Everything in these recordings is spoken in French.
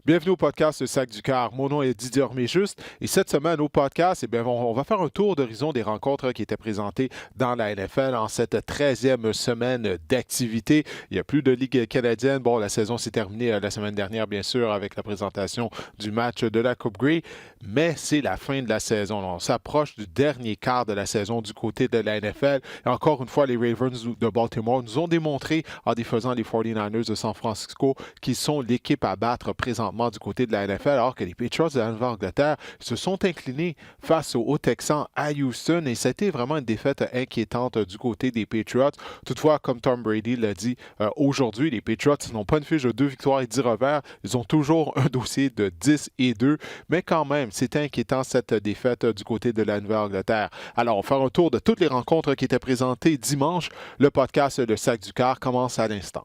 Bienvenue au podcast Le Sac du Cœur. Mon nom est Didier Orméjuste et cette semaine au podcast, on va faire un tour d'horizon des rencontres qui étaient présentées dans la NFL en cette 13e semaine d'activité. Il n'y a plus de Ligue canadienne. Bon, la saison s'est terminée la semaine dernière, bien sûr, avec la présentation du match de la Coupe Grey, mais c'est la fin de la saison. On s'approche du dernier quart de la saison du côté de la NFL. Et encore une fois, les Ravens de Baltimore nous ont démontré en défaisant les 49ers de San Francisco qu'ils sont l'équipe à battre présentement du côté de la NFL, alors que les Patriots de la Nouvelle-Angleterre se sont inclinés face aux Texans à Houston et c'était vraiment une défaite inquiétante du côté des Patriots. Toutefois, comme Tom Brady l'a dit aujourd'hui, les Patriots n'ont pas une fiche de 2 victoires et 10 revers. Ils ont toujours un dossier de 10 et 2, mais quand même, c'est inquiétant cette défaite du côté de la Nouvelle-Angleterre. Alors, on va faire un tour de toutes les rencontres qui étaient présentées dimanche. Le podcast Le Sac du Cœur commence à l'instant.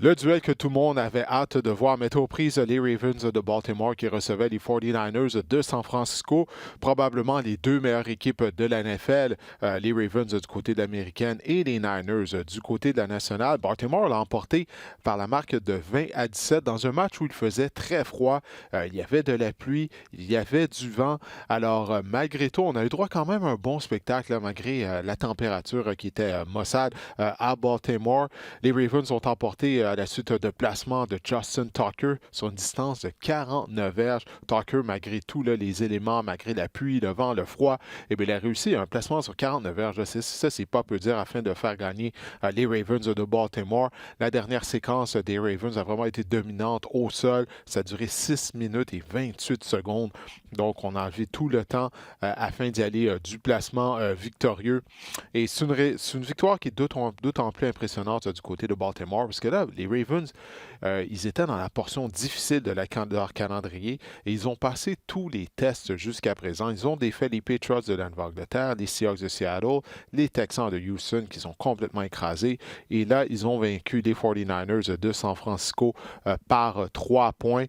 Le duel que tout le monde avait hâte de voir mettait aux prises les Ravens de Baltimore qui recevaient les 49ers de San Francisco, probablement les deux meilleures équipes de la NFL, les Ravens du côté de l'américaine et les Niners du côté de la nationale. Baltimore l'a emporté par la marque de 20-17 dans un match où il faisait très froid, il y avait de la pluie, il y avait du vent. Alors, malgré tout, on a eu droit quand même à un bon spectacle, là, malgré la température qui était maussade à Baltimore. Les Ravens ont emporté à la suite de placement de Justin Tucker sur une distance de 49 verges. Tucker, malgré tout, là, les éléments, malgré la pluie, le vent, le froid, il a réussi un placement sur 49 verges. Ça, c'est pas peu dire afin de faire gagner les Ravens de Baltimore. La dernière séquence des Ravens a vraiment été dominante au sol. Ça a duré 6 minutes et 28 secondes. Donc, on a enlevé tout le temps afin d'y aller du placement victorieux. Et c'est une victoire qui est d'autant plus impressionnante du côté de Baltimore, parce que là, les Ravens, ils étaient dans la portion difficile de leur calendrier et ils ont passé tous les tests jusqu'à présent. Ils ont défait les Patriots de la Nouvelle-Angleterre, les Seahawks de Seattle, les Texans de Houston qui sont complètement écrasés. Et là, ils ont vaincu les 49ers de San Francisco par 3 points.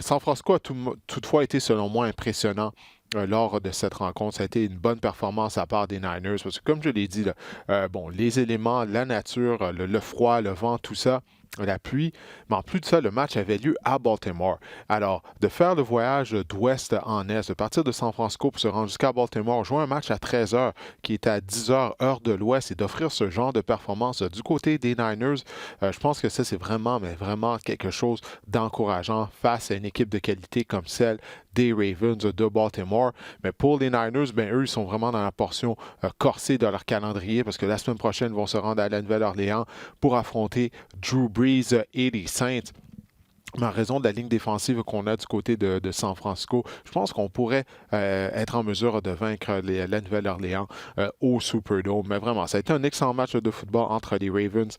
San Francisco a toutefois été, selon moi, impressionnant lors de cette rencontre. Ça a été une bonne performance à part des Niners parce que, comme je l'ai dit, là, les éléments, la nature, le froid, le vent, tout ça, la pluie, mais en plus de ça, le match avait lieu à Baltimore. Alors, de faire le voyage d'ouest en est, de partir de San Francisco pour se rendre jusqu'à Baltimore, jouer un match à 13 heures qui est à 10 heures heure de l'ouest et d'offrir ce genre de performance du côté des Niners, je pense que ça, c'est vraiment, mais vraiment quelque chose d'encourageant face à une équipe de qualité comme celle des Ravens de Baltimore. Mais pour les Niners, eux, ils sont vraiment dans la portion corsée de leur calendrier parce que la semaine prochaine, ils vont se rendre à la Nouvelle-Orléans pour affronter Drew Brees et les Saints. Mais en raison de la ligne défensive qu'on a du côté de San Francisco, je pense qu'on pourrait être en mesure de vaincre la Nouvelle-Orléans au Superdome. Mais vraiment, ça a été un excellent match de football entre les Ravens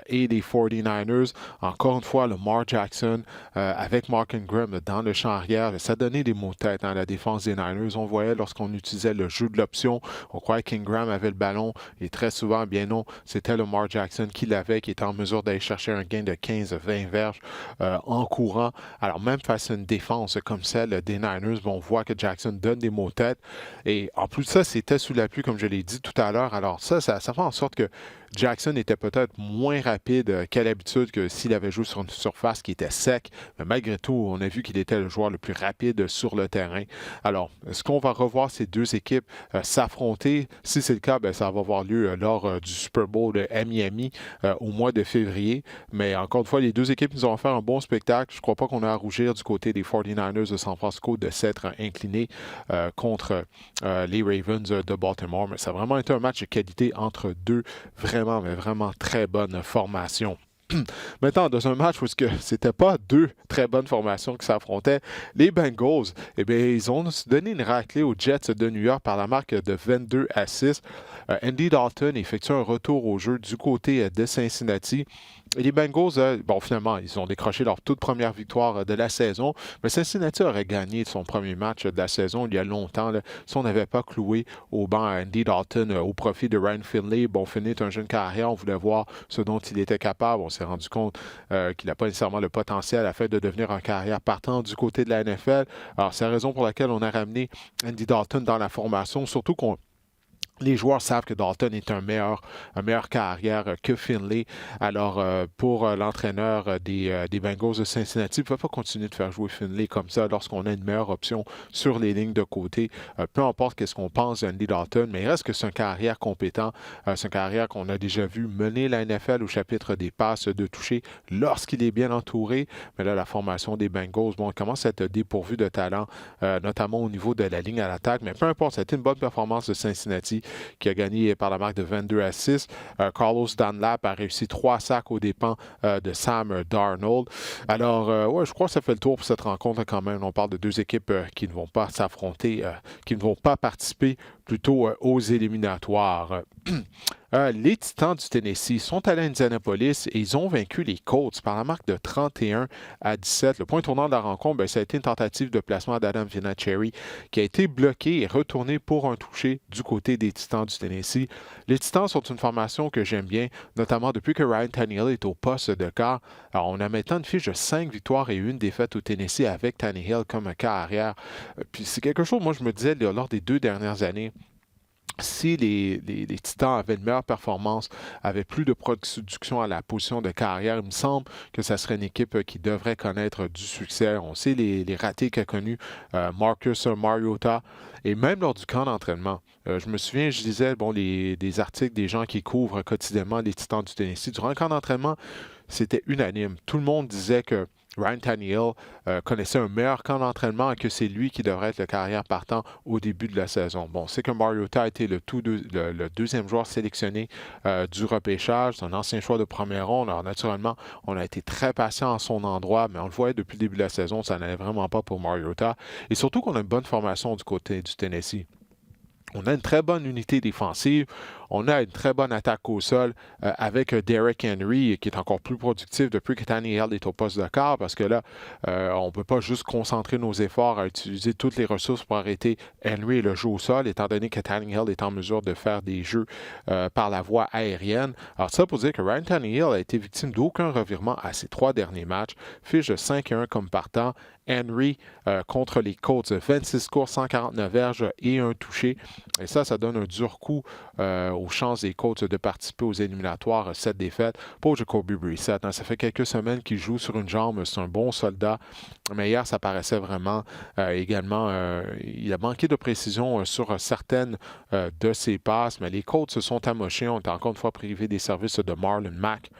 et les 49ers. Encore une fois, Lamar Jackson avec Mark Ingram dans le champ arrière, ça donnait des maux de tête à la défense des Niners. On voyait lorsqu'on utilisait le jeu de l'option, on croyait qu'Ingram avait le ballon et très souvent, bien non, c'était Lamar Jackson qui l'avait, qui était en mesure d'aller chercher un gain de 15-20 verges en courant. Alors, même face à une défense comme celle des Niners, on voit que Jackson donne des mots de tête. Et en plus de ça, c'était sous la pluie, comme je l'ai dit tout à l'heure. Alors, ça fait en sorte que Jackson était peut-être moins rapide qu'à l'habitude que s'il avait joué sur une surface qui était sec. Mais malgré tout, on a vu qu'il était le joueur le plus rapide sur le terrain. Alors, est-ce qu'on va revoir ces deux équipes s'affronter? Si c'est le cas, ça va avoir lieu lors du Super Bowl à Miami au mois de février. Mais encore une fois, les deux équipes nous ont offert un bon spectacle. Je ne crois pas qu'on a à rougir du côté des 49ers de San Francisco de s'être inclinés contre les Ravens de Baltimore. Mais ça a vraiment été un match de qualité entre deux vraiment très bonnes formations. Maintenant, dans un match où c'était pas deux très bonnes formations qui s'affrontaient, les Bengals, ils ont donné une raclée aux Jets de New York par la marque de 22-6. Andy Dalton effectue un retour au jeu du côté de Cincinnati. Et les Bengals, bon, finalement, ils ont décroché leur toute première victoire de la saison, mais Cincinnati aurait gagné son premier match de la saison il y a longtemps, là, si on n'avait pas cloué au banc Andy Dalton au profit de Ryan Finley. Bon, Finley est un jeune carrière, on voulait voir ce dont il était capable. On s'est rendu compte qu'il n'a pas nécessairement le potentiel à faire de devenir un carrière partant du côté de la NFL. Alors, c'est la raison pour laquelle on a ramené Andy Dalton dans la formation, surtout qu'on les joueurs savent que Dalton est un meilleur carrière que Finley. Alors, pour l'entraîneur des Bengals de Cincinnati, il ne peut pas continuer de faire jouer Finley comme ça lorsqu'on a une meilleure option sur les lignes de côté. Peu importe qu'est-ce qu'on pense d'Andy Dalton, mais il reste que c'est un carrière compétent. C'est un carrière qu'on a déjà vu mener la NFL au chapitre des passes de toucher lorsqu'il est bien entouré. Mais là, la formation des Bengals, bon, commence à être dépourvue de talent, notamment au niveau de la ligne à l'attaque. Mais peu importe, ça a été une bonne performance de Cincinnati qui a gagné par la marque de 22-6. Carlos Dunlap a réussi 3 sacs aux dépens de Sam Darnold. Alors, ouais, je crois que ça fait le tour pour cette rencontre quand même. On parle de deux équipes qui ne vont pas s'affronter, qui ne vont pas participer plutôt aux éliminatoires. Les Titans du Tennessee sont allés à Indianapolis et ils ont vaincu les Colts par la marque de 31-17. Le point tournant de la rencontre, ça a été une tentative de placement d'Adam Vinatieri qui a été bloqué et retourné pour un toucher du côté des Titans du Tennessee. Les Titans sont une formation que j'aime bien, notamment depuis que Ryan Tannehill est au poste de quart. Alors, on a maintenant une fiche de 5 victoires et 1 défaite au Tennessee avec Tannehill comme un quart arrière. Puis c'est quelque chose, moi je me disais, lors des 2 dernières années, si les Titans avaient une meilleure performance, avaient plus de production à la position de carrière, il me semble que ça serait une équipe qui devrait connaître du succès. On sait les ratés qu'a connus Marcus Mariota. Et même lors du camp d'entraînement, je me souviens, je lisais des articles des gens qui couvrent quotidiennement les Titans du Tennessee. Durant le camp d'entraînement, c'était unanime. Tout le monde disait que Ryan Tannehill connaissait un meilleur camp d'entraînement et que c'est lui qui devrait être le carrière partant au début de la saison. Bon, c'est que Mariota a été le deuxième joueur sélectionné du repêchage. C'est un ancien choix de première ronde. Alors, naturellement, on a été très patient à son endroit, mais on le voyait depuis le début de la saison, ça n'allait vraiment pas pour Mariota. Et surtout qu'on a une bonne formation du côté du Tennessee. On a une très bonne unité défensive. On a une très bonne attaque au sol avec Derrick Henry qui est encore plus productif depuis que Tannehill est au poste de quart parce que là, on ne peut pas juste concentrer nos efforts à utiliser toutes les ressources pour arrêter Henry et le jeu au sol, étant donné que Tannehill est en mesure de faire des jeux par la voie aérienne. Alors ça pour dire que Ryan Tannehill a été victime d'aucun revirement à ses 3 derniers matchs. Fiche de 5-1 comme partant. Henry contre les Colts, 26 courses, 149 verges et un touché. Et ça donne un dur coup aux chances des Colts de participer aux éliminatoires, 7 défaites. Pour Jacoby Brissett, ça fait quelques semaines qu'il joue sur une jambe, c'est un bon soldat. Mais hier, ça paraissait vraiment également, il a manqué de précision sur certaines de ses passes, mais les Colts se sont amochés. On est encore une fois privé des services de Marlon Mack.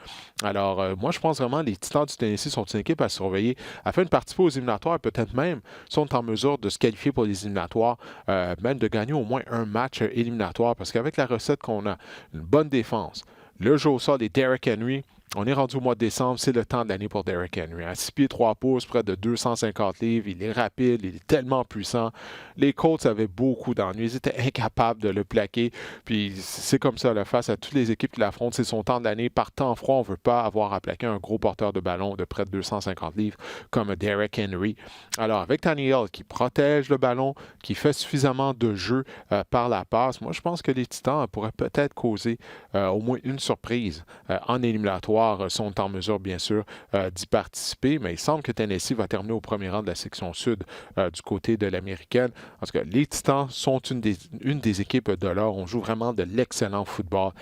Alors, moi, je pense vraiment que les Titans du Tennessee sont une équipe à surveiller afin de participer aux éliminatoires et peut-être même sont en mesure de se qualifier pour les éliminatoires, même de gagner au moins un match éliminatoire parce qu'avec la recette qu'on a, une bonne défense, le jeu au sol et Derrick Henry, on est rendu au mois de décembre, c'est le temps de l'année pour Derrick Henry. À 6 pieds 3 pouces, près de 250 livres, il est rapide, il est tellement puissant. Les Colts avaient beaucoup d'ennuis, ils étaient incapables de le plaquer. Puis c'est comme ça, là, face à toutes les équipes qui l'affrontent, c'est son temps de l'année. Par temps froid, on ne veut pas avoir à plaquer un gros porteur de ballon de près de 250 livres comme Derrick Henry. Alors avec Tannehill qui protège le ballon, qui fait suffisamment de jeu par la passe, moi je pense que les Titans pourraient peut-être causer au moins une surprise en éliminatoire. Sont en mesure, bien sûr, d'y participer, mais il semble que Tennessee va terminer au premier rang de la section sud du côté de l'américaine. En tout cas, les Titans sont une des équipes de l'or. On joue vraiment de l'excellent football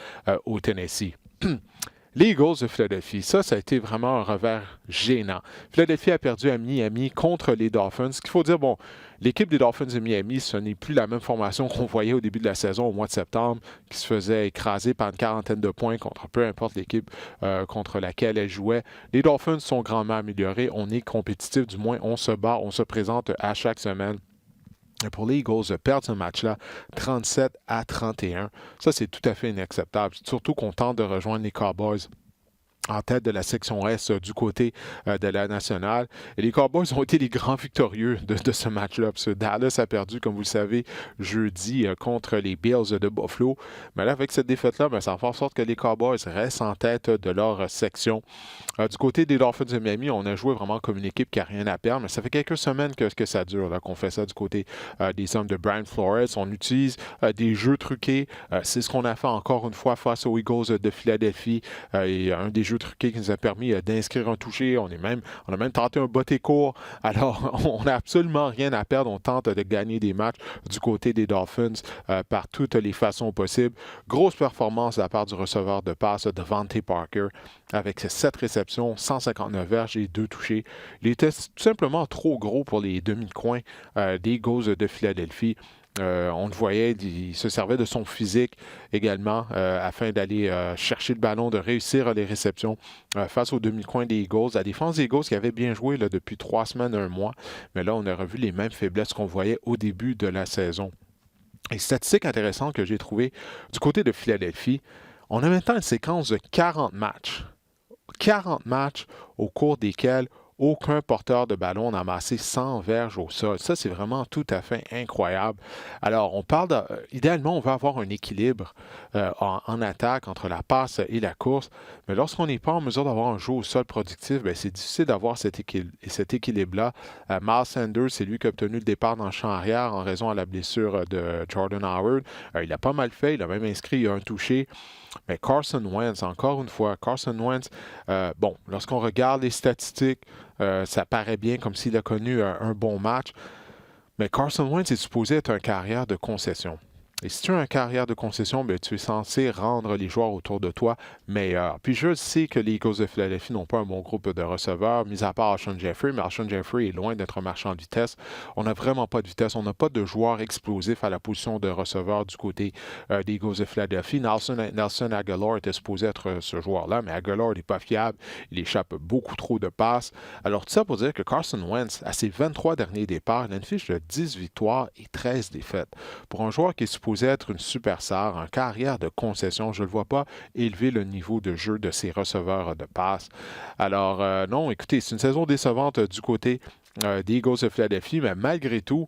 au Tennessee. Les Eagles de Philadelphie, ça a été vraiment un revers gênant. Philadelphie a perdu à Miami contre les Dolphins. Ce qu'il faut dire, bon, l'équipe des Dolphins de Miami, ce n'est plus la même formation qu'on voyait au début de la saison, au mois de septembre, qui se faisait écraser par une quarantaine de points contre peu importe l'équipe contre laquelle elle jouait. Les Dolphins sont grandement améliorés. On est compétitif, du moins on se bat, on se présente à chaque semaine. Et pour les Eagles, de perdre ce match-là 37-31, ça c'est tout à fait inacceptable. Surtout qu'on tente de rejoindre les Cowboys en tête de la section Est du côté de la nationale. Et les Cowboys ont été les grands victorieux de ce match-là, parce que Dallas a perdu, comme vous le savez, jeudi contre les Bills de Buffalo. Mais là, avec cette défaite-là, ça fait en sorte que les Cowboys restent en tête de leur section. Du côté des Dolphins de Miami, on a joué vraiment comme une équipe qui n'a rien à perdre, mais ça fait quelques semaines que ça dure, là, qu'on fait ça du côté des hommes de Brian Flores. On utilise des jeux truqués. C'est ce qu'on a fait encore une fois face aux Eagles de Philadelphie. Et un des jeux truqués qui nous a permis d'inscrire un touché. On a même tenté un botté court. Alors, on n'a absolument rien à perdre. On tente de gagner des matchs du côté des Dolphins par toutes les façons possibles. Grosse performance de la part du receveur de passe Devontae Parker avec 7 réceptions, 159 verges et 2 touchés. Il était tout simplement trop gros pour les demi-coins des Eagles de Philadelphie. On le voyait, il se servait de son physique également afin d'aller chercher le ballon, de réussir les réceptions face aux demi-coins des Eagles. La défense des Eagles qui avait bien joué là, depuis 3 semaines, 1 mois, mais là, on a revu les mêmes faiblesses qu'on voyait au début de la saison. Et statistique intéressante que j'ai trouvée du côté de Philadelphie, on a maintenant une séquence de 40 matchs. 40 matchs au cours desquels aucun porteur de ballon n'a amassé 100 verges au sol. Ça, c'est vraiment tout à fait incroyable. Alors, idéalement, on va avoir un équilibre en attaque entre la passe et la course, mais lorsqu'on n'est pas en mesure d'avoir un jeu au sol productif, c'est difficile d'avoir cet équilibre-là. Miles Sanders, c'est lui qui a obtenu le départ dans le champ arrière en raison de la blessure de Jordan Howard. Il a pas mal fait, il a même inscrit un touché. Mais Carson Wentz, encore une fois, lorsqu'on regarde les statistiques, ça paraît bien comme s'il a connu un bon match. Mais Carson Wentz est supposé être un carrière de concession. Et si tu as un carrière de concession, tu es censé rendre les joueurs autour de toi meilleurs. Puis je sais que les Eagles de Philadelphie n'ont pas un bon groupe de receveurs, mis à part Alshon Jeffrey, mais Alshon Jeffrey est loin d'être un marchand de vitesse. On n'a vraiment pas de vitesse. On n'a pas de joueurs explosifs à la position de receveur du côté des Eagles de Philadelphie. Nelson Aguilar était supposé être ce joueur-là, mais Aguilar n'est pas fiable. Il échappe beaucoup trop de passes. Alors tout ça pour dire que Carson Wentz, à ses 23 derniers départs, il a une fiche de 10 victoires et 13 défaites. Pour un joueur qui est supposé être une superstar, en carrière de concession, je ne le vois pas élever le niveau de jeu de ses receveurs de passe. Alors, non, écoutez, c'est une saison décevante du côté des Eagles de Philadelphie, mais malgré tout,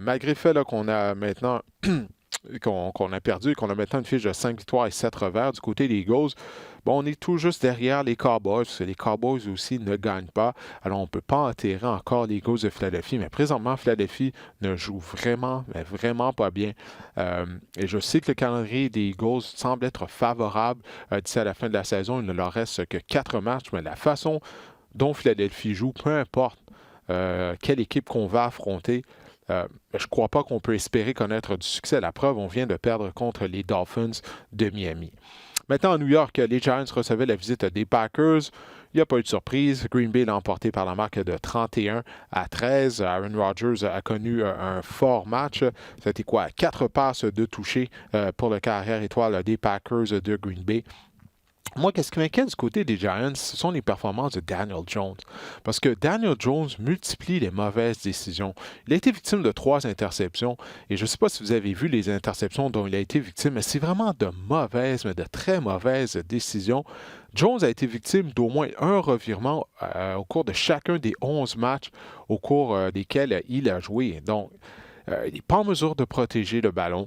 malgré le fait là, qu'on a maintenant qu'on a perdu et qu'on a maintenant une fiche de 5 victoires et 7 revers du côté des Eagles, on est tout juste derrière les Cowboys, parce que les Cowboys aussi ne gagnent pas. Alors, on ne peut pas enterrer encore les Eagles de Philadelphie, mais présentement, Philadelphie ne joue vraiment, mais vraiment pas bien. Et je sais que le calendrier des Eagles semble être favorable d'ici à la fin de la saison. Il ne leur reste que 4 matchs, mais la façon dont Philadelphie joue, peu importe quelle équipe qu'on va affronter, je ne crois pas qu'on peut espérer connaître du succès. La preuve, on vient de perdre contre les Dolphins de Miami. Maintenant, à New York, les Giants recevaient la visite des Packers. Il n'y a pas eu de surprise. Green Bay l'a emporté par la marque de 31-13. Aaron Rodgers a connu un fort match. C'était quoi? 4 passes de toucher pour le carrière étoile des Packers de Green Bay. Moi, qu'est-ce qui m'inquiète du côté des Giants, ce sont les performances de Daniel Jones. Parce que Daniel Jones multiplie les mauvaises décisions. Il a été victime de 3 interceptions. Et je ne sais pas si vous avez vu les interceptions dont il a été victime, mais c'est vraiment de mauvaises, mais de très mauvaises décisions. Jones a été victime d'au moins un revirement au cours de chacun des 11 matchs au cours desquels il a joué. Donc, il n'est pas en mesure de protéger le ballon.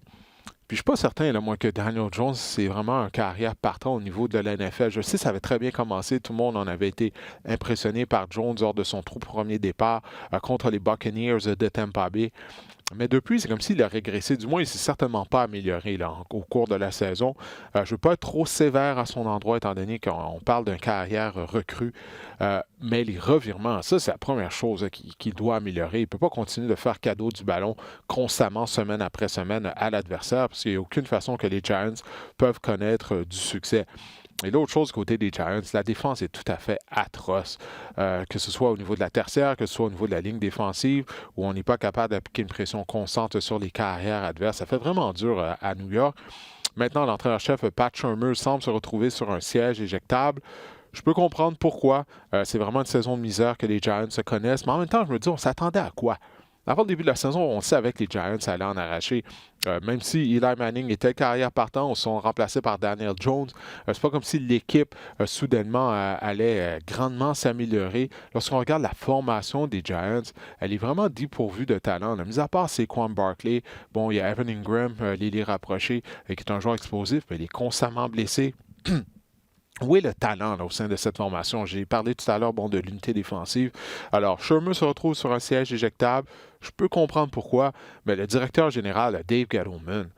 Puis je ne suis pas certain, là, moi, que Daniel Jones, c'est vraiment un carrière partant au niveau de la NFL. Je sais, ça avait très bien commencé. Tout le monde en avait été impressionné par Jones lors de son tout premier départ contre les Buccaneers de Tampa Bay. Mais depuis, c'est comme s'il a régressé. Du moins, il ne s'est certainement pas amélioré là, au cours de la saison. Je ne veux pas être trop sévère à son endroit, étant donné qu'on parle d'une carrière recrue. Mais les revirements, ça, c'est la première chose qu'il doit améliorer. Il ne peut pas continuer de faire cadeau du ballon constamment, semaine après semaine, à l'adversaire, parce qu'il n'y a aucune façon que les Giants peuvent connaître du succès. Et l'autre chose, côté des Giants, la défense est tout à fait atroce. Que ce soit au niveau de la tertiaire, que ce soit au niveau de la ligne défensive, où on n'est pas capable d'appliquer une pression constante sur les carrières adverses. Ça fait vraiment dur à New York. Maintenant, l'entraîneur-chef Pat Shurmur semble se retrouver sur un siège éjectable. Je peux comprendre pourquoi. C'est vraiment une saison de misère que les Giants se connaissent. Mais en même temps, je me dis, on s'attendait à quoi? Avant le début de la saison, on sait avec les Giants, ça allait en arracher. Même si Eli Manning était carrière partant, ils sont remplacés par Daniel Jones. C'est pas comme si l'équipe soudainement allait grandement s'améliorer. Lorsqu'on regarde la formation des Giants, elle est vraiment dépourvue de talent. Là. Mis à part Saquon Barkley, bon, il y a Evan Ingram, l'élite rapproché, qui est un joueur explosif, mais il est constamment blessé. Où est le talent là, au sein de cette formation? J'ai parlé tout à l'heure bon, de l'unité défensive. Alors, Sherman se retrouve sur un siège éjectable. Je peux comprendre pourquoi, mais le directeur général, Dave Gettleman,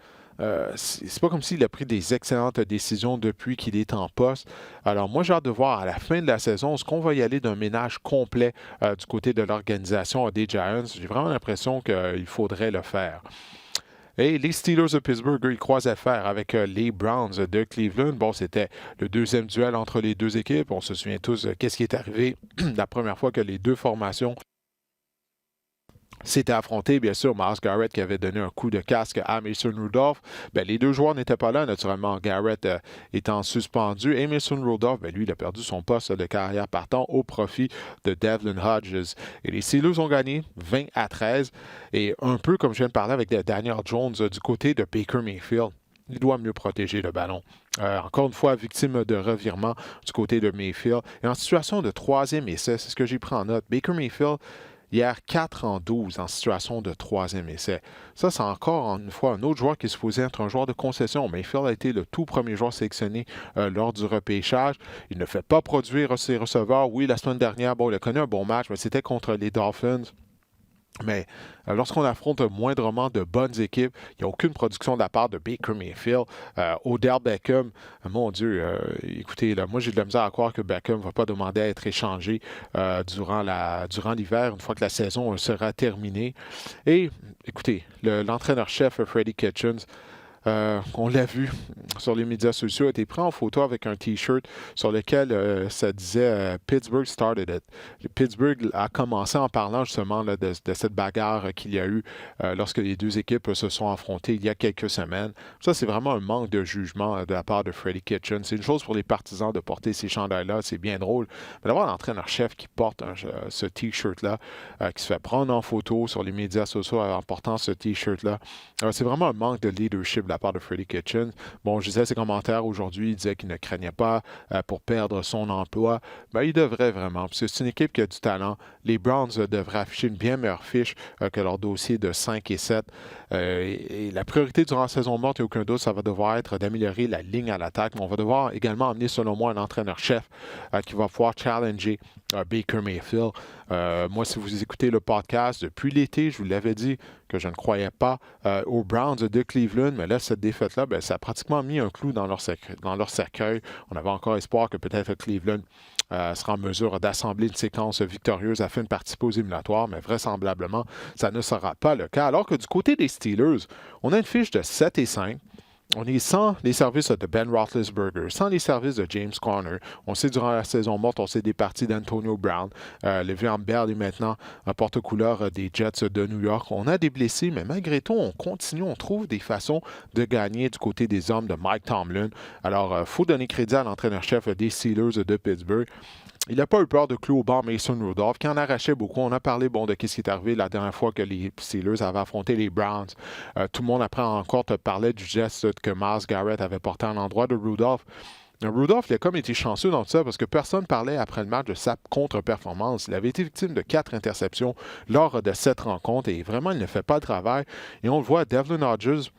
c'est pas comme s'il a pris des excellentes décisions depuis qu'il est en poste. Alors, moi, j'ai hâte de voir à la fin de la saison, est-ce qu'on va y aller d'un ménage complet du côté de l'organisation des Giants? J'ai vraiment l'impression qu'il faudrait le faire. Et les Steelers de Pittsburgh, ils croisaient faire avec les Browns de Cleveland. Bon, c'était le deuxième duel entre les deux équipes. On se souvient tous qu'est-ce qui est arrivé la première fois que les deux formations s'étaient affrontés. Bien sûr, Myles Garrett qui avait donné un coup de casque à Mason Rudolph. Bien, les deux joueurs n'étaient pas là, naturellement. Garrett étant suspendu. Et Mason Rudolph, bien, lui, il a perdu son poste de carrière partant au profit de Devlin Hodges. Et les Steelers ont gagné 20-13. Et un peu comme je viens de parler avec Daniel Jones du côté de Baker Mayfield. Il doit mieux protéger le ballon. Encore une fois, victime de revirement du côté de Mayfield. Et en situation de troisième essai, c'est ce que j'ai pris en note. Baker Mayfield, hier, 4 en 12 en situation de troisième essai. Ça, c'est encore une fois un autre joueur qui est supposé être un joueur de concession. Mayfield a été le tout premier joueur sélectionné lors du repêchage. Il ne fait pas produire ses receveurs. Oui, la semaine dernière, bon, il a connu un bon match, mais c'était contre les Dolphins. Mais lorsqu'on affronte moindrement de bonnes équipes, il n'y a aucune production de la part de Baker Mayfield. Odell Beckham, mon Dieu, écoutez, là, moi j'ai de la misère à croire que Beckham ne va pas demander à être échangé durant l'hiver, une fois que la saison sera terminée. Et écoutez, l'entraîneur-chef Freddie Kitchens, on l'a vu sur les médias sociaux, a été pris en photo avec un T-shirt sur lequel ça disait Pittsburgh started it. Pittsburgh a commencé en parlant justement là, de cette bagarre qu'il y a eu lorsque les deux équipes se sont affrontées il y a quelques semaines. Ça, c'est vraiment un manque de jugement de la part de Freddie Kitchens. C'est une chose pour les partisans de porter ces chandails-là, c'est bien drôle. Mais d'avoir l'entraîneur-chef qui porte ce T-shirt-là, qui se fait prendre en photo sur les médias sociaux en portant ce T-shirt-là, c'est vraiment un manque de leadership de la part de Freddie Kitchens. Bon, je disais ses commentaires aujourd'hui, il disait qu'il ne craignait pas pour perdre son emploi. Ben, il devrait vraiment, parce que c'est une équipe qui a du talent. Les Browns devraient afficher une bien meilleure fiche que leur dossier de 5 et 7. Et la priorité durant la saison morte, il n'y a aucun doute, ça va devoir être d'améliorer la ligne à l'attaque, mais on va devoir également amener, selon moi, un entraîneur-chef qui va pouvoir challenger Baker Mayfield. Moi, si vous écoutez le podcast depuis l'été, je vous l'avais dit que je ne croyais pas aux Browns de Cleveland, mais là, cette défaite-là, ben, ça a pratiquement mis un clou dans leur cercueil. On avait encore espoir que peut-être Cleveland sera en mesure d'assembler une séquence victorieuse afin de participer aux éliminatoires, mais vraisemblablement, ça ne sera pas le cas. Alors que du côté des Steelers, on a une fiche de 7 et 5. On est sans les services de Ben Roethlisberger, sans les services de James Conner. On sait durant la saison morte, on sait des parties d'Antonio Brown. Le'Veon Bell est maintenant un porte-couleur des Jets de New York. On a des blessés, mais malgré tout, on continue, on trouve des façons de gagner du côté des hommes de Mike Tomlin. Alors, il faut donner crédit à l'entraîneur-chef des Steelers de Pittsburgh. Il n'a pas eu peur de clouer au banc Mason Rudolph, qui en arrachait beaucoup. On a parlé de ce qui est arrivé la dernière fois que les Steelers avaient affronté les Browns. Tout le monde après encore te parlait du geste que Myles Garrett avait porté à l'endroit de Rudolph. Rudolph, il a comme été chanceux dans tout ça parce que personne ne parlait après le match de sa contre-performance. Il avait été victime de 4 interceptions lors de cette rencontre et vraiment, il ne fait pas le travail. Et on le voit, Devlin Hodges,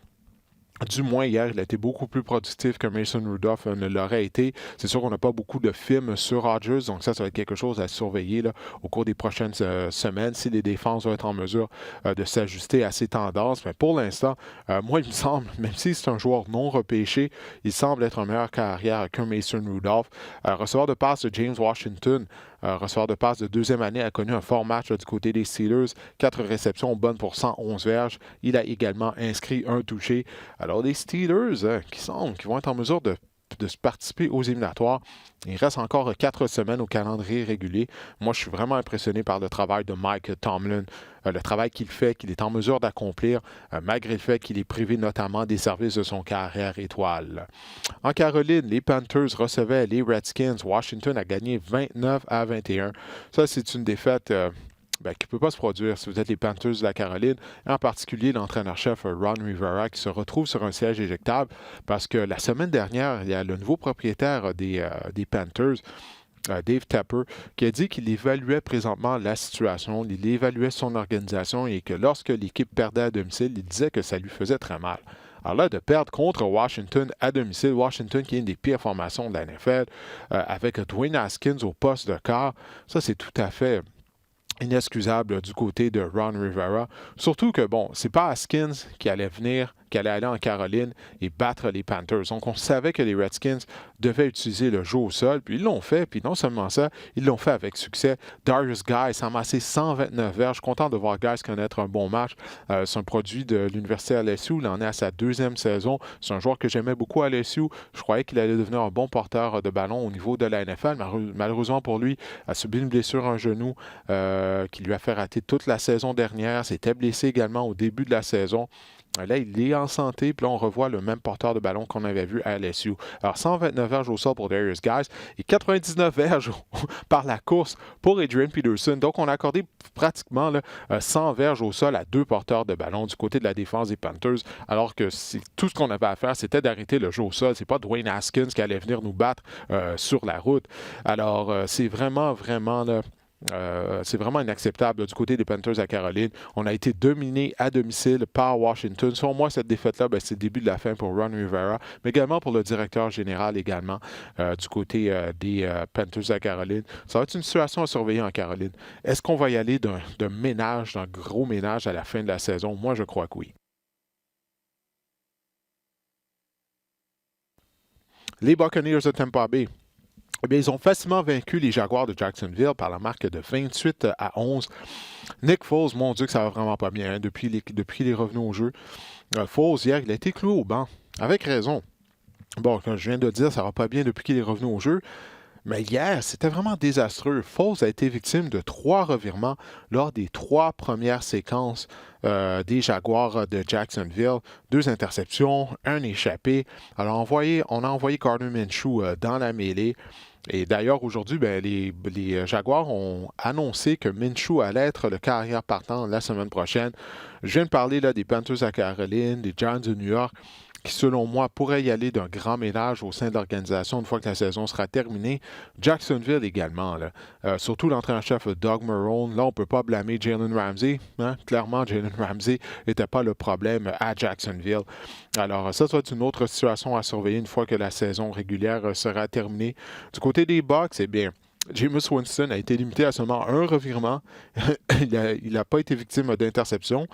du moins hier, il a été beaucoup plus productif que Mason Rudolph ne l'aurait été. C'est sûr qu'on n'a pas beaucoup de films sur Rodgers, donc ça va être quelque chose à surveiller là, au cours des prochaines semaines, si les défenses vont être en mesure de s'ajuster à ces tendances. Mais pour l'instant, moi, il me semble, même si c'est un joueur non repêché, il semble être en meilleure carrière que Mason Rudolph. Receveur de passe de James Washington, receveur de passe de deuxième année, a connu un fort match du côté des Steelers. 4 réceptions, bonnes pour 111 verges. Il a également inscrit un touché. Alors, les Steelers qui vont être en mesure de participer aux éliminatoires. Il reste encore 4 semaines au calendrier régulier. Moi, je suis vraiment impressionné par le travail de Mike Tomlin, le travail qu'il fait, qu'il est en mesure d'accomplir, malgré le fait qu'il est privé notamment des services de son carrière étoile. En Caroline, les Panthers recevaient les Redskins. Washington a gagné 29-21. Ça, c'est une défaite qui ne peut pas se produire si vous êtes les Panthers de la Caroline, et en particulier l'entraîneur-chef Ron Rivera qui se retrouve sur un siège éjectable parce que la semaine dernière, il y a le nouveau propriétaire des Panthers, Dave Tepper, qui a dit qu'il évaluait présentement la situation, il évaluait son organisation et que lorsque l'équipe perdait à domicile, il disait que ça lui faisait très mal. Alors là, de perdre contre Washington à domicile, Washington qui est une des pires formations de la NFL, avec Dwayne Haskins au poste de quart, ça c'est tout à fait inexcusable du côté de Ron Rivera. Surtout que, bon, c'est pas Haskins qui allait venir, qui allait aller en Caroline et battre les Panthers. Donc, on savait que les Redskins devaient utiliser le jeu au sol, puis ils l'ont fait, puis non seulement ça, ils l'ont fait avec succès. Darius Guice a amassé 129 verges. Je suis content de voir Guice connaître un bon match. C'est un produit de l'Université LSU. Il en est à sa deuxième saison. C'est un joueur que j'aimais beaucoup à LSU. Je croyais qu'il allait devenir un bon porteur de ballon au niveau de la NFL. Malheureusement pour lui, il a subi une blessure à un genou qui lui a fait rater toute la saison dernière. S'était blessé également au début de la saison. Là, il est en santé, puis là, on revoit le même porteur de ballon qu'on avait vu à LSU. Alors, 129 verges au sol pour Darius Guice et 99 verges par la course pour Adrian Peterson. Donc, on a accordé pratiquement 100 verges au sol à deux porteurs de ballon du côté de la défense des Panthers, alors que tout ce qu'on avait à faire, c'était d'arrêter le jeu au sol. C'est pas Dwayne Haskins qui allait venir nous battre sur la route. Alors, c'est vraiment c'est vraiment inacceptable du côté des Panthers à Caroline. On a été dominé à domicile par Washington. Selon moi, cette défaite-là, c'est le début de la fin pour Ron Rivera, mais également pour le directeur général également du côté des Panthers à Caroline. Ça va être une situation à surveiller en Caroline. Est-ce qu'on va y aller d'un ménage, d'un gros ménage à la fin de la saison? Moi, je crois que oui. Les Buccaneers de Tampa Bay. Eh bien, ils ont facilement vaincu les Jaguars de Jacksonville par la marque de 28-11. Nick Foles, mon Dieu, que ça va vraiment pas bien depuis qu'il est revenu au jeu. Foles, hier, il a été cloué au banc, avec raison. Bon, comme je viens de dire, ça va pas bien depuis qu'il est revenu au jeu. Mais hier, c'était vraiment désastreux. Foles a été victime de 3 revirements lors des 3 premières séquences des Jaguars de Jacksonville. 2 interceptions, un échappé. Alors, on a envoyé Gardner Minshew dans la mêlée. Et d'ailleurs, aujourd'hui, les Jaguars ont annoncé que Minshew allait être le carrière partant la semaine prochaine. Je viens de parler là, des Panthers à Caroline, des Giants de New York, qui, selon moi, pourrait y aller d'un grand ménage au sein de l'organisation une fois que la saison sera terminée. Jacksonville également, là. Surtout l'entraîneur-chef Doug Marrone. Là, on ne peut pas blâmer Jalen Ramsey. Hein? Clairement, Jalen Ramsey n'était pas le problème à Jacksonville. Alors, ça va être une autre situation à surveiller une fois que la saison régulière sera terminée. Du côté des Bucs, eh bien, Jameis Winston a été limité à seulement un revirement. Il n'a pas été victime d'interception,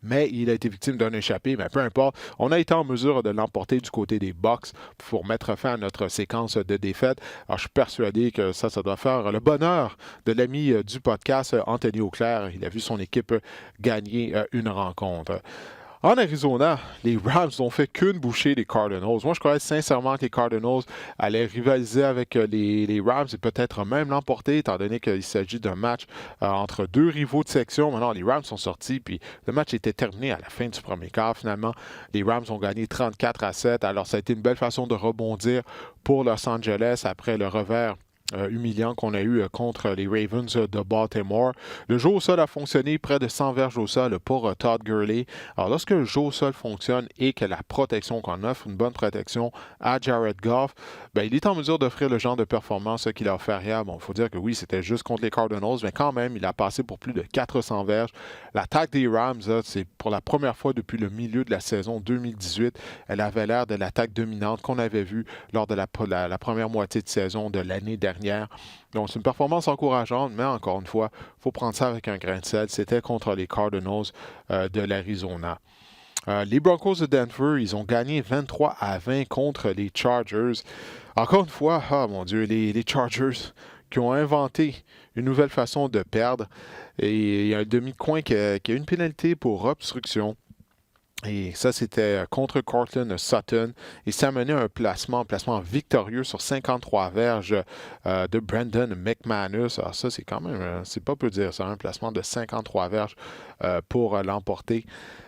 mais il a été victime d'un échappé, mais peu importe. On a été en mesure de l'emporter du côté des Bucs pour mettre fin à notre séquence de défaites. Alors, je suis persuadé que ça doit faire le bonheur de l'ami du podcast, Anthony Auclair. Il a vu son équipe gagner une rencontre. En Arizona, les Rams n'ont fait qu'une bouchée des Cardinals. Moi, je croyais sincèrement que les Cardinals allaient rivaliser avec les Rams et peut-être même l'emporter, étant donné qu'il s'agit d'un match entre 2 rivaux de section. Maintenant, les Rams sont sortis, puis le match était terminé à la fin du premier quart. Finalement, les Rams ont gagné 34-7. Alors, ça a été une belle façon de rebondir pour Los Angeles après le revers humiliant qu'on a eu contre les Ravens de Baltimore. Le jeu au sol a fonctionné, près de 100 verges au sol pour Todd Gurley. Alors, lorsque le jeu au sol fonctionne et que la protection qu'on offre, une bonne protection à Jared Goff, il est en mesure d'offrir le genre de performance qu'il a offert hier. Bon, il faut dire que oui, c'était juste contre les Cardinals, mais quand même, il a passé pour plus de 400 verges. L'attaque des Rams, c'est pour la première fois depuis le milieu de la saison 2018. Elle avait l'air de l'attaque dominante qu'on avait vue lors de la première moitié de saison de l'année dernière. Donc, c'est une performance encourageante, mais encore une fois, il faut prendre ça avec un grain de sel. C'était contre les Cardinals de l'Arizona. Les Broncos de Denver, ils ont gagné 23-20 contre les Chargers. Encore une fois, mon Dieu, les Chargers qui ont inventé une nouvelle façon de perdre. Et il y a un demi-coin qui a une pénalité pour obstruction. Et ça, c'était contre Cortland Sutton. Et ça a mené à un placement victorieux sur 53 verges de Brandon McManus. Alors ça, c'est quand même, c'est pas peu dire ça, un placement de 53 verges pour l'emporter.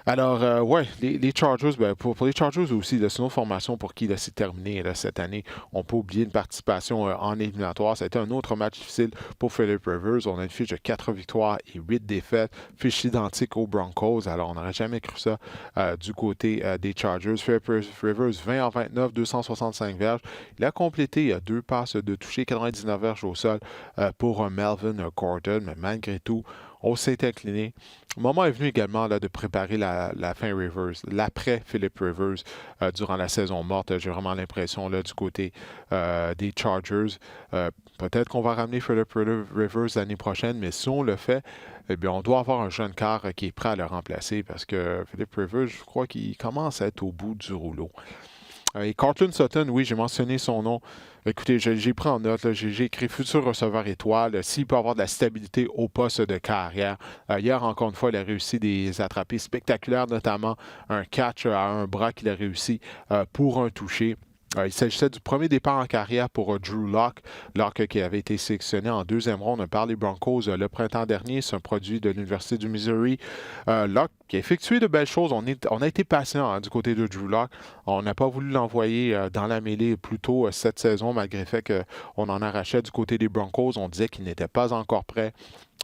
Alors, ouais, les Chargers, ben, pour les Chargers aussi, c'est une autre formation pour qui c'est terminé là, cette année. On peut oublier une participation en éliminatoire. Ça a été un autre match difficile pour Philip Rivers. On a une fiche de 4 victoires et 8 défaites, fiche identique aux Broncos. Alors, on n'aurait jamais cru ça du côté des Chargers. Philip Rivers, 20 en 29, 265 verges. Il a complété 2 passes de toucher, 99 verges au sol pour Melvin Gordon, mais malgré tout, on s'est incliné. Le moment est venu également là, de préparer la fin Rivers, l'après Philip Rivers durant la saison morte. J'ai vraiment l'impression là, du côté des Chargers. Peut-être qu'on va ramener Philip Rivers l'année prochaine, mais si on le fait, eh bien, on doit avoir un jeune quart qui est prêt à le remplacer parce que Philip Rivers, je crois qu'il commence à être au bout du rouleau. Et Courtland Sutton, oui, j'ai mentionné son nom. Écoutez, j'ai pris en note, j'ai écrit futur receveur étoile, s'il peut avoir de la stabilité au poste de carrière. Hier, encore une fois, il a réussi des attrapés spectaculaires, notamment un catch à un bras qu'il a réussi pour un toucher. Il s'agissait du premier départ en carrière pour Drew Lock. Lock qui avait été sélectionné en deuxième ronde par les Broncos le printemps dernier. C'est un produit de l'Université du Missouri. Lock qui a effectué de belles choses. On a été patient du côté de Drew Lock. On n'a pas voulu l'envoyer dans la mêlée plus tôt cette saison, malgré le fait qu'on en arrachait du côté des Broncos. On disait qu'il n'était pas encore prêt.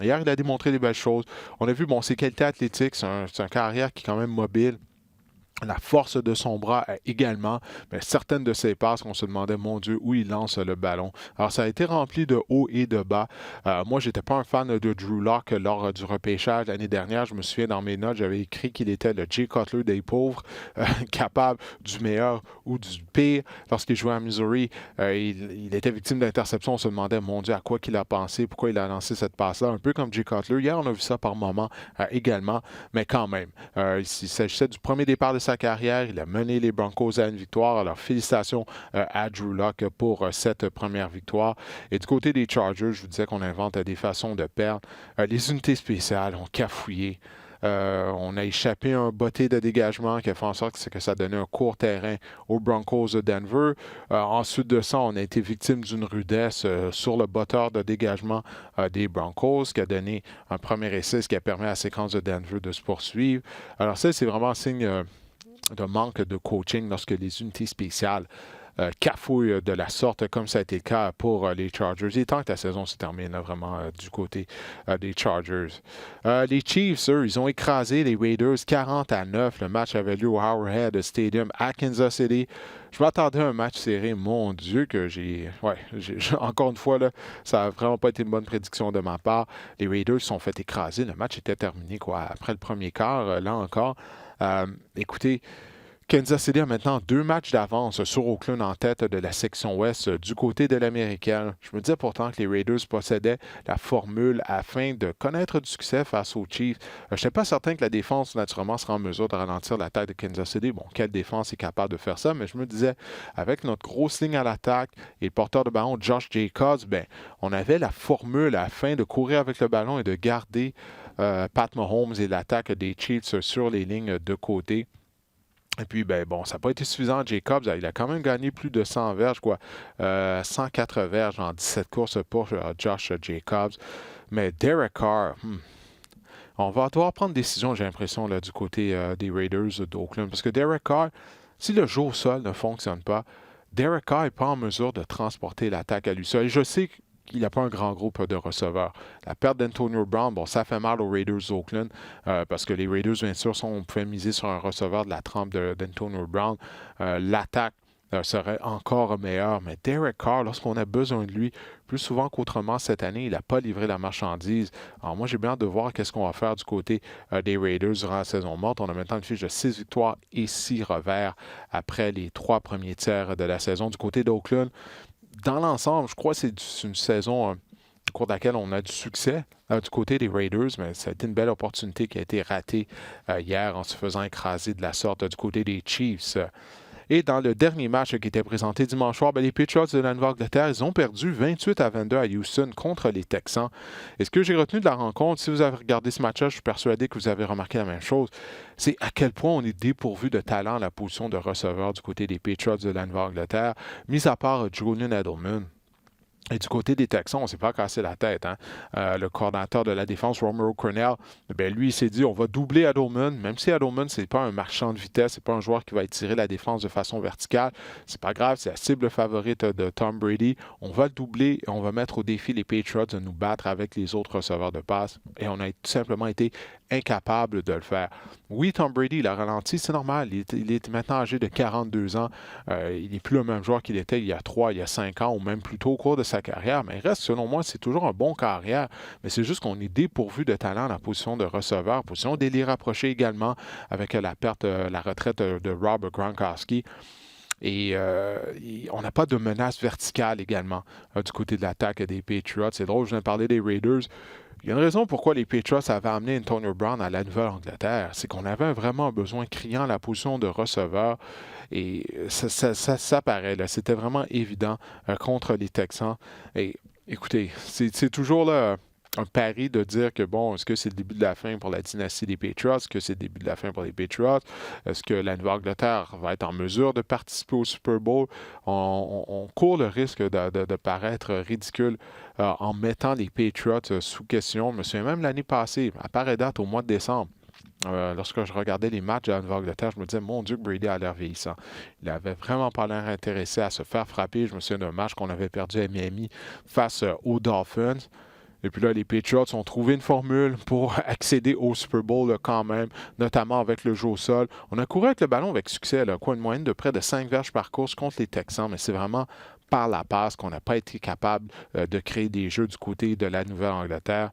Hier, il a démontré des belles choses. On a vu, ses qualités athlétiques. C'est un carrière qui est quand même mobile. La force de son bras également, mais certaines de ses passes, on se demandait, mon Dieu, où il lance le ballon. Alors, ça a été rempli de haut et de bas. Moi, je n'étais pas un fan de Drew Lock lors du repêchage l'année dernière. Je me souviens, dans mes notes, j'avais écrit qu'il était le Jay Cutler des pauvres, capable du meilleur ou du pire. Lorsqu'il jouait à Missouri, il était victime d'interception. On se demandait, mon Dieu, à quoi qu'il a pensé, pourquoi il a lancé cette passe-là. Un peu comme Jay Cutler. Hier, on a vu ça par moments également, mais quand même. Il s'agissait du premier départ de sa carrière. Il a mené les Broncos à une victoire. Alors, félicitations à Drew Lock pour cette première victoire. Et du côté des Chargers, je vous disais qu'on invente des façons de perdre. Les unités spéciales ont cafouillé. On a échappé un botté de dégagement qui a fait en sorte que ça donnait un court terrain aux Broncos de Denver. Ensuite de ça, on a été victime d'une rudesse sur le botteur de dégagement des Broncos qui a donné un premier essai, ce qui a permis à la séquence de Denver de se poursuivre. Alors ça, c'est vraiment un signe de manque de coaching lorsque les unités spéciales cafouillent de la sorte, comme ça a été le cas pour les Chargers. Il est temps que la saison se termine là, vraiment du côté des Chargers. Les Chiefs, eux, ils ont écrasé les Raiders 40-9. Le match avait lieu au Arrowhead Stadium à Kansas City. Je m'attendais à un match serré. Mon Dieu, que encore une fois, là, ça n'a vraiment pas été une bonne prédiction de ma part. Les Raiders se sont fait écraser. Le match était terminé après le premier quart. Là encore, écoutez, Kansas City a maintenant 2 matchs d'avance sur Oakland en tête de la section ouest du côté de l'américaine. Je me disais pourtant que les Raiders possédaient la formule afin de connaître du succès face aux Chiefs. Je n'étais pas certain que la défense, naturellement, sera en mesure de ralentir l'attaque de Kansas City. Bon, quelle défense est capable de faire ça? Mais je me disais, avec notre grosse ligne à l'attaque et le porteur de ballon Josh Jacobs, on avait la formule afin de courir avec le ballon et de garder Pat Mahomes et l'attaque des Chiefs sur les lignes de côté. Et puis, ça n'a pas été suffisant. Jacobs, il a quand même gagné plus de 100 verges, 104 verges en 17 courses pour Josh Jacobs. Mais Derek Carr, on va devoir prendre des décisions, j'ai l'impression, là, du côté des Raiders d'Oakland. Parce que Derek Carr, si le jeu au sol ne fonctionne pas, Derek Carr n'est pas en mesure de transporter l'attaque à lui seul. Et je sais qu'il n'y a pas un grand groupe de receveurs. La perte d'Antonio Brown, ça fait mal aux Raiders d'Oakland parce que les Raiders, bien sûr, on pouvait miser sur un receveur de la trempe d'Antonio Brown. L'attaque serait encore meilleure. Mais Derek Carr, lorsqu'on a besoin de lui, plus souvent qu'autrement cette année, il n'a pas livré la marchandise. Alors moi, j'ai bien hâte de voir qu'est-ce qu'on va faire du côté des Raiders durant la saison morte. On a maintenant une fiche de 6 victoires et 6 revers après les 3 premiers tiers de la saison. Du côté d'Oakland, dans l'ensemble, je crois que c'est une saison au cours de laquelle on a du succès du côté des Raiders, mais ça a été une belle opportunité qui a été ratée hier en se faisant écraser de la sorte du côté des Chiefs. Et dans le dernier match qui était présenté dimanche soir, les Patriots de la Nouvelle-Angleterre, ils ont perdu 28-22 à Houston contre les Texans. Et ce que j'ai retenu de la rencontre, si vous avez regardé ce match-là, je suis persuadé que vous avez remarqué la même chose, c'est à quel point on est dépourvu de talent à la position de receveur du côté des Patriots de la Nouvelle-Angleterre, mis à part Julian Edelman. Et du côté des Texans, on ne s'est pas cassé la tête. Hein. Le coordinateur de la défense, Romero Crennel, ben lui, il s'est dit on va doubler Edelman. Même si Edelman, ce n'est pas un marchand de vitesse, ce n'est pas un joueur qui va étirer la défense de façon verticale. C'est pas grave, c'est la cible favorite de Tom Brady. On va le doubler et on va mettre au défi les Patriots de nous battre avec les autres receveurs de passe. Et on a tout simplement été incapable de le faire. Oui, Tom Brady, il a ralenti, c'est normal. Il est maintenant âgé de 42 ans. Il n'est plus le même joueur qu'il était il y a 3, il y a 5 ans, ou même plus tôt au cours de sa carrière. Mais il reste, selon moi, c'est toujours un bon carrière. Mais c'est juste qu'on est dépourvu de talent dans la position de receveur, position d'ailier rapproché également, avec la perte, la retraite de Rob Gronkowski. Et on n'a pas de menace verticale également du côté de l'attaque des Patriots. C'est drôle, je viens de parler des Raiders. Il y a une raison pourquoi les Patriots avaient amené Antonio Brown à la Nouvelle-Angleterre. C'est qu'on avait vraiment un besoin criant à la position de receveur. Et ça paraît, là. C'était vraiment évident contre les Texans. Et écoutez, c'est toujours là un pari de dire que, bon, est-ce que c'est le début de la fin pour la dynastie des Patriots? Est-ce que c'est le début de la fin pour les Patriots? Est-ce que la Nouvelle-Angleterre va être en mesure de participer au Super Bowl? On court le risque de paraître ridicule en mettant les Patriots sous question. Je me souviens même l'année passée, à pareille date, au mois de décembre, lorsque je regardais les matchs de la Nouvelle-Angleterre, je me disais, mon Dieu, que Brady a l'air vieillissant. Il n'avait vraiment pas l'air intéressé à se faire frapper. Je me souviens d'un match qu'on avait perdu à Miami face aux Dolphins. Et puis là, les Patriots ont trouvé une formule pour accéder au Super Bowl là, quand même, notamment avec le jeu au sol. On a couru avec le ballon avec succès, là, quoi, une moyenne de près de 5 verges par course contre les Texans, mais c'est vraiment par la passe qu'on n'a pas été capable de créer des jeux du côté de la Nouvelle-Angleterre.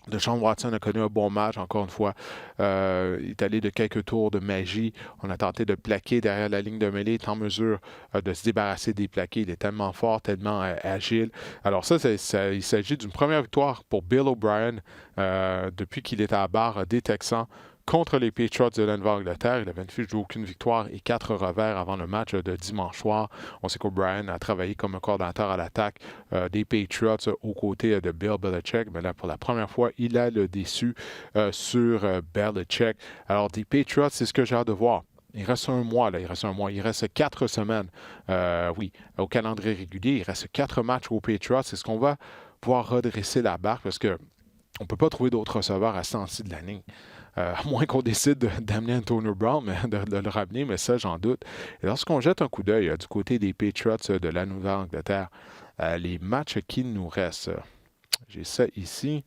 Deshaun Watson a connu un bon match, encore une fois. Il est allé de quelques tours de magie. On a tenté de plaquer derrière la ligne de mêlée. Il est en mesure de se débarrasser des plaqués. Il est tellement fort, tellement agile. Alors ça, il s'agit d'une première victoire pour Bill O'Brien depuis qu'il est à la barre des Texans contre les Patriots de la Nouvelle-Angleterre. Il avait une fiche d'aucune victoire et 4 revers avant le match de dimanche soir. On sait qu'O'Brien a travaillé comme un coordinateur à l'attaque des Patriots aux côtés de Bill Belichick. Mais là, pour la première fois, il a le déçu sur Belichick. Alors, des Patriots, c'est ce que j'ai hâte de voir. Il reste un mois, là. Il reste un mois. Il reste 4 semaines, oui, au calendrier régulier. Il reste 4 matchs aux Patriots. C'est ce qu'on va pouvoir redresser la barre parce que on ne peut pas trouver d'autres receveurs à ce temps-ci de l'année. À moins qu'on décide d'amener Antonio Brown, mais de le ramener, mais ça, j'en doute. Et lorsqu'on jette un coup d'œil du côté des Patriots de la Nouvelle-Angleterre, les matchs qui nous restent, j'ai ça ici.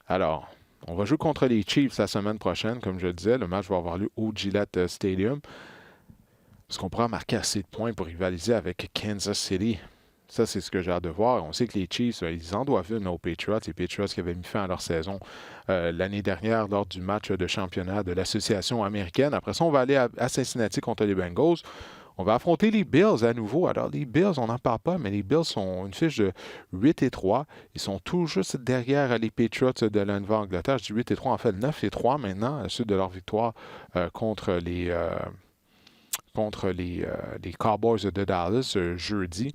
Alors, on va jouer contre les Chiefs la semaine prochaine, comme je le disais. Le match va avoir lieu au Gillette Stadium. Est-ce qu'on pourra marquer assez de points pour rivaliser avec Kansas City? Ça, c'est ce que j'ai hâte de voir. On sait que les Chiefs, ils en doivent une aux Patriots. Les Patriots qui avaient mis fin à leur saison l'année dernière lors du match de championnat de l'Association américaine. Après ça, on va aller à Cincinnati contre les Bengals. On va affronter les Bills à nouveau. Alors, les Bills, on n'en parle pas, mais les Bills ont une fiche de 8-3. Ils sont tout juste derrière les Patriots de la Nouvelle-Angleterre. Je dis 8-3, en fait 9-3 maintenant, à la suite de leur victoire contre les Cowboys de Dallas jeudi.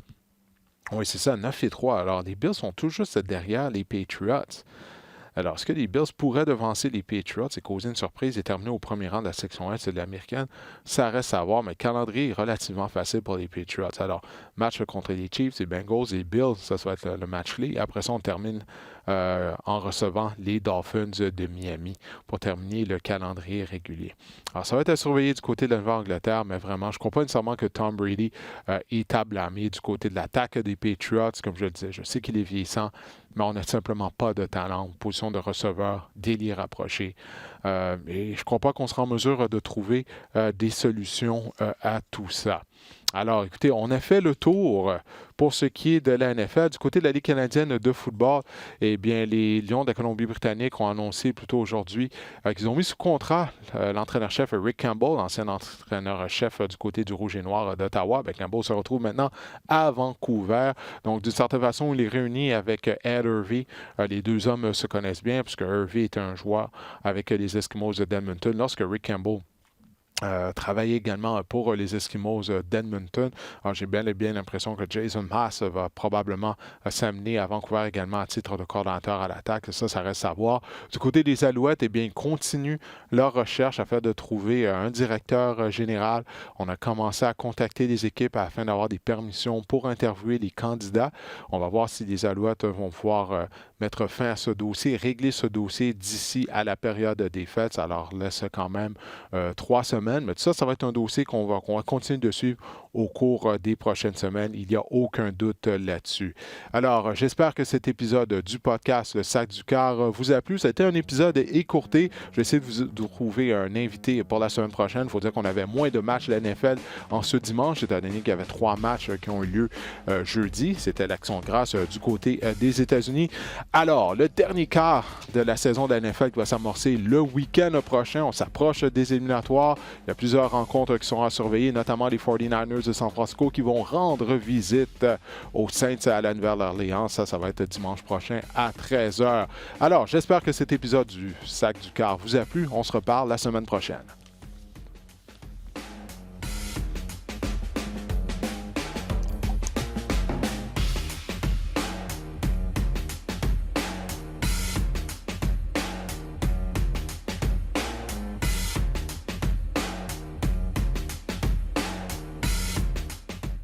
Oui, c'est ça, 9-3. Alors, les Bills sont tout juste derrière les Patriots. Alors, est-ce que les Bills pourraient devancer les Patriots et causer une surprise et terminer au premier rang de la section Est de l'américaine? Ça reste à voir, mais le calendrier est relativement facile pour les Patriots. Alors, match contre les Chiefs, les Bengals et les Bills, ça va être le match clé. Après ça, on termine en recevant les Dolphins de Miami pour terminer le calendrier régulier. Alors, ça va être à surveiller du côté de la Nouvelle-Angleterre, mais vraiment, je ne crois pas nécessairement que Tom Brady est à blâmer du côté de l'attaque des Patriots. Comme je le disais, je sais qu'il est vieillissant, mais on n'a simplement pas de talent en position de receveur, d'ailier rapproché. Et je ne crois pas qu'on sera en mesure de trouver des solutions à tout ça. Alors, écoutez, on a fait le tour pour ce qui est de la NFL. Du côté de la Ligue canadienne de football, eh bien, les Lions de la Colombie-Britannique ont annoncé plus tôt aujourd'hui qu'ils ont mis sous contrat l'entraîneur-chef Rick Campbell, ancien entraîneur-chef du côté du Rouge et Noir d'Ottawa. Bien, Campbell se retrouve maintenant à Vancouver. Donc, d'une certaine façon, il est réuni avec Ed Hervey. Les deux hommes se connaissent bien puisque Hervey est un joueur avec les Eskimos d'Edmonton lorsque Rick Campbell travailler également pour les Eskimos d'Edmonton. J'ai bien et bien l'impression que Jason Maas va probablement s'amener à Vancouver également à titre de coordonnateur à l'attaque. Ça reste à voir. Du côté des Alouettes, eh bien, ils continuent leur recherche afin de trouver un directeur général. On a commencé à contacter les équipes afin d'avoir des permissions pour interviewer les candidats. On va voir si les Alouettes vont pouvoir mettre fin à ce dossier, régler ce dossier d'ici à la période des fêtes. Ça leur laisse quand même 3 semaines. Mais tout ça, ça va être un dossier qu'on va continuer de suivre au cours des prochaines semaines. Il n'y a aucun doute là-dessus. Alors, j'espère que cet épisode du podcast Le Sac du Cœur vous a plu. C'était un épisode écourté. Je vais essayer de vous trouver un invité pour la semaine prochaine. Il faut dire qu'on avait moins de matchs de la NFL en ce dimanche, étant donné qu'il y avait 3 matchs qui ont eu lieu jeudi. C'était l'Action de grâce du côté des États-Unis. Alors, le dernier quart de la saison de la NFL qui va s'amorcer le week-end prochain. On s'approche des éliminatoires. Il y a plusieurs rencontres qui sont à surveiller, notamment les 49ers de San Francisco qui vont rendre visite aux Saints à la Nouvelle-Orléans. Ça va être dimanche prochain à 13h. Alors, j'espère que cet épisode du Sac du Cœur vous a plu. On se reparle la semaine prochaine.